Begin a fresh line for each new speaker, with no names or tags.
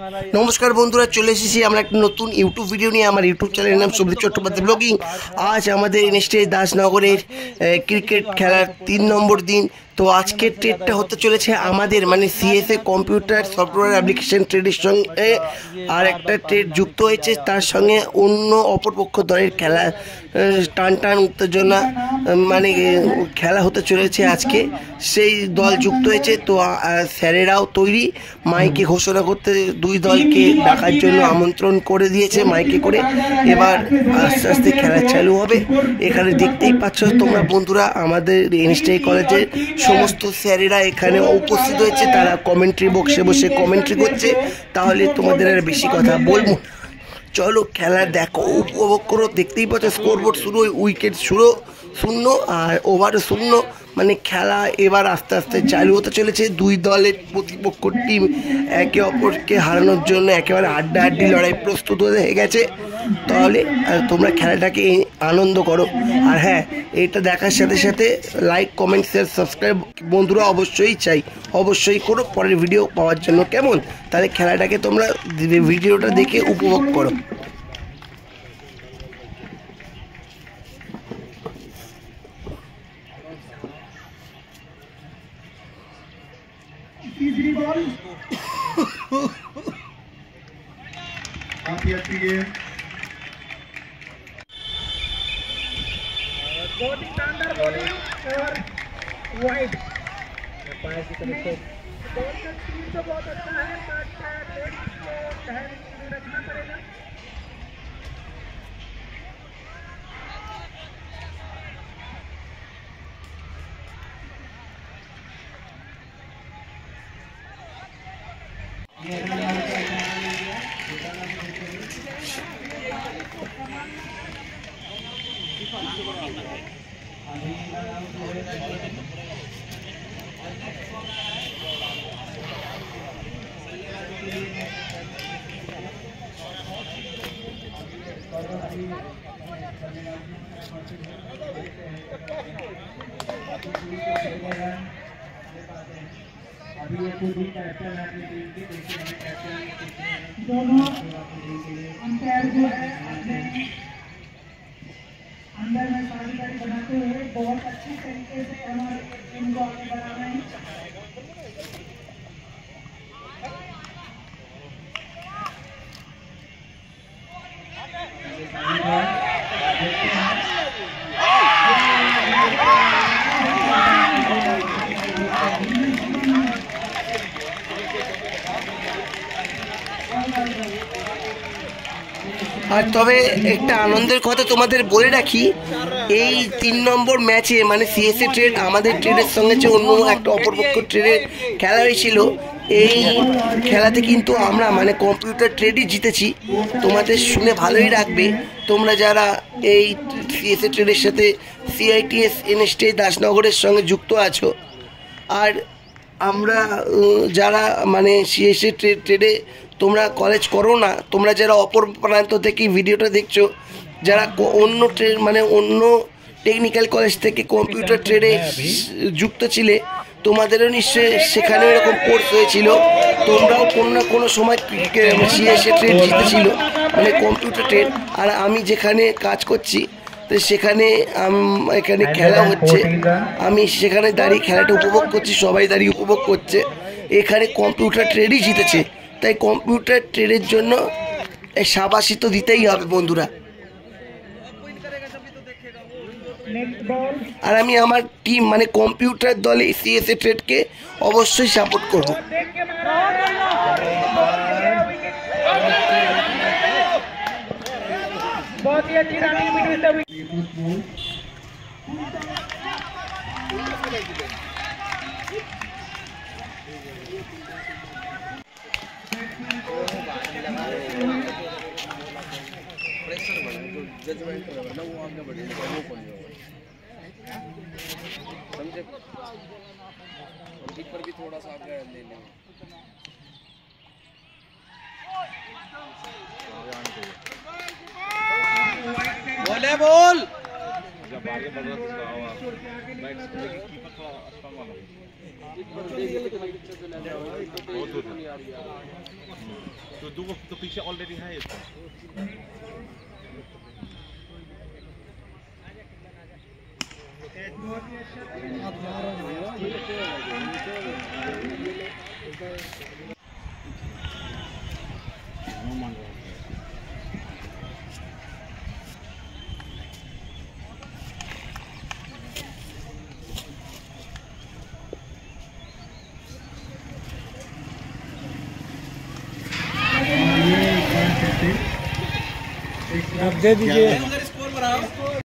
नमस्कार बंधुरा चले एसेছি আমরা একটা নতুন ইউটিউব ভিডিও নিয়ে। আমার ইউটিউব চ্যানেলের নাম সুব্রত চট্টোপাধ্যায় ব্লগিং। আজ আমাদের এনএসটি দাসনগরের ক্রিকেট খেলার 3 নম্বর দিন। তো আজকের ট্রেডটা হতে চলেছে আমাদের মানে সিএসএ কম্পিউটার সফটওয়্যার অ্যাপ্লিকেশন ট্রেডের সঙ্গে আর একটা ট্রেড যুক্ত হয়েছে, তার সঙ্গে অন্য অপরপক্ষ দলের খেলা টান টান উত্তেজনা মানে খেলা হতে চলেছে আজকে, সেই দল যুক্ত হয়েছে। তো স্যারেরাও তৈরি মাইকে ঘোষণা করতে দুই দলকে ডাকার জন্য আমন্ত্রণ করে দিয়েছে মাইকে করে। এবার আস্তে আস্তে খেলা চালু হবে। এখানে দেখতেই পাচ্ছ তোমরা বন্ধুরা, আমাদের এনএসটি কলেজের সমস্ত স্যারেরা এখানে উপস্থিত হয়েছে, তারা কমেন্ট্রি বক্সে বসে কমেন্ট্রি করছে। তাহলে তোমাদের আর বেশি কথা বলবো, চলো খেলা দেখো, উপভোগ করো। দেখতেই পাচ্ছ স্কোরবোর্ড শুরু, উইকেট শুরু 0 আর ওভারও 0, মানে খেলা এবার আস্তে আস্তে চালু হতে চলেছে। দুই দলের প্রতিপক্ষ টিম একে অপরকে হারানোর জন্য একেবারে হাড্ডাহাড্ডি লড়াই প্রস্তুত হয়ে গেছে। তাহলে তোমরা খেলাটাকে আনন্দ করো। আর হ্যাঁ, এটা দেখার সাথে সাথে লাইক কমেন্ট শেয়ার সাবস্ক্রাইব বন্ধুরা অবশ্যই চাই, অবশ্যই করো পরের ভিডিও পাওয়ার জন্য। কেমন? তাহলে খেলাটাকে তোমরা ভিডিওটা দেখে উপভোগ করো।
तीसरी बॉल काफी अच्छी गेम, बॉलिंग अंडर बॉलिंग और वाइड पार की तरफ से बॉल का स्पीड तो बहुत अच्छा है, बट लेग को ध्यान रखना पड़ेगा। अभी ये खुद ही कैप्टन है अपनी टीम के, दोनों अंपायर जो है अंदर में साझेदारी बनाते हुए बहुत अच्छी तरीके से हमारे टीम को आगे बढ़ा रहे हैं।
আর তবে একটা আনন্দের কথা তোমাদের বলে রাখি, এই 3 নম্বর ম্যাচে মানে সিএসএ ট্রেড আমাদের ট্রেডের সঙ্গে যে অন্য একটা অপরপক্ষ ট্রেডের খেলা হয়েছিল, এই খেলাতে কিন্তু আমরা মানে কম্পিউটার ট্রেডই জিতেছি। তোমাদের শুনে ভালোই লাগবে তোমরা যারা এই সিএসএ ট্রেডের সাথে সিআইটিএস এনএসটি দাসনগরের সঙ্গে যুক্ত আছো। আর আমরা যারা মানে সিএসএ ট্রেডে তোমরা কলেজ করো না, তোমরা যারা অপর প্রান্ত থেকে ভিডিওটা দেখছো, যারা অন্য ট্রেড মানে অন্য টেকনিক্যাল কলেজ থেকে কম্পিউটার ট্রেডে যুক্ত ছিলে, তোমাদেরও নিশ্চয়ই সেখানেও এরকম কোর্স হয়েছিল। তোমরাও কোনো না কোনো সময় সিএসএ ট্রেড জিতেছিল মানে কম্পিউটার ট্রেড। আর আমি যেখানে কাজ করছি তো সেখানে এখানে খেলা হচ্ছে, আমি সেখানে দাঁড়িয়ে খেলাটা উপভোগ করছি, সবাই দাঁড়িয়ে উপভোগ করছে। এখানে কম্পিউটার ট্রেডই জিতেছে, তাই কম্পিউটার ট্রেডের জন্য শাবাশি তো দিতেই হবে বন্ধুরা। আর আমি আমার টিম মানে কম্পিউটার দলে সিএসএ ট্রেডকে অবশ্যই সাপোর্ট করব।
बहुत ही अच्छी रनिंग बिटवीन द जजमेंट ना वो आगे बढ़ेगा, वो कौन समझे। कीपर भी थोड़ा सा आगे ले लेंगे। बोले बोल
जब आगे बढ़ रहा था बैट कीपर थोड़ा स्ट्रांग वाला बहुत दूर है। तो दो तो पीछे ऑलरेडी है इसका।
बहुत ही अच्छा
आप दे दीजिए।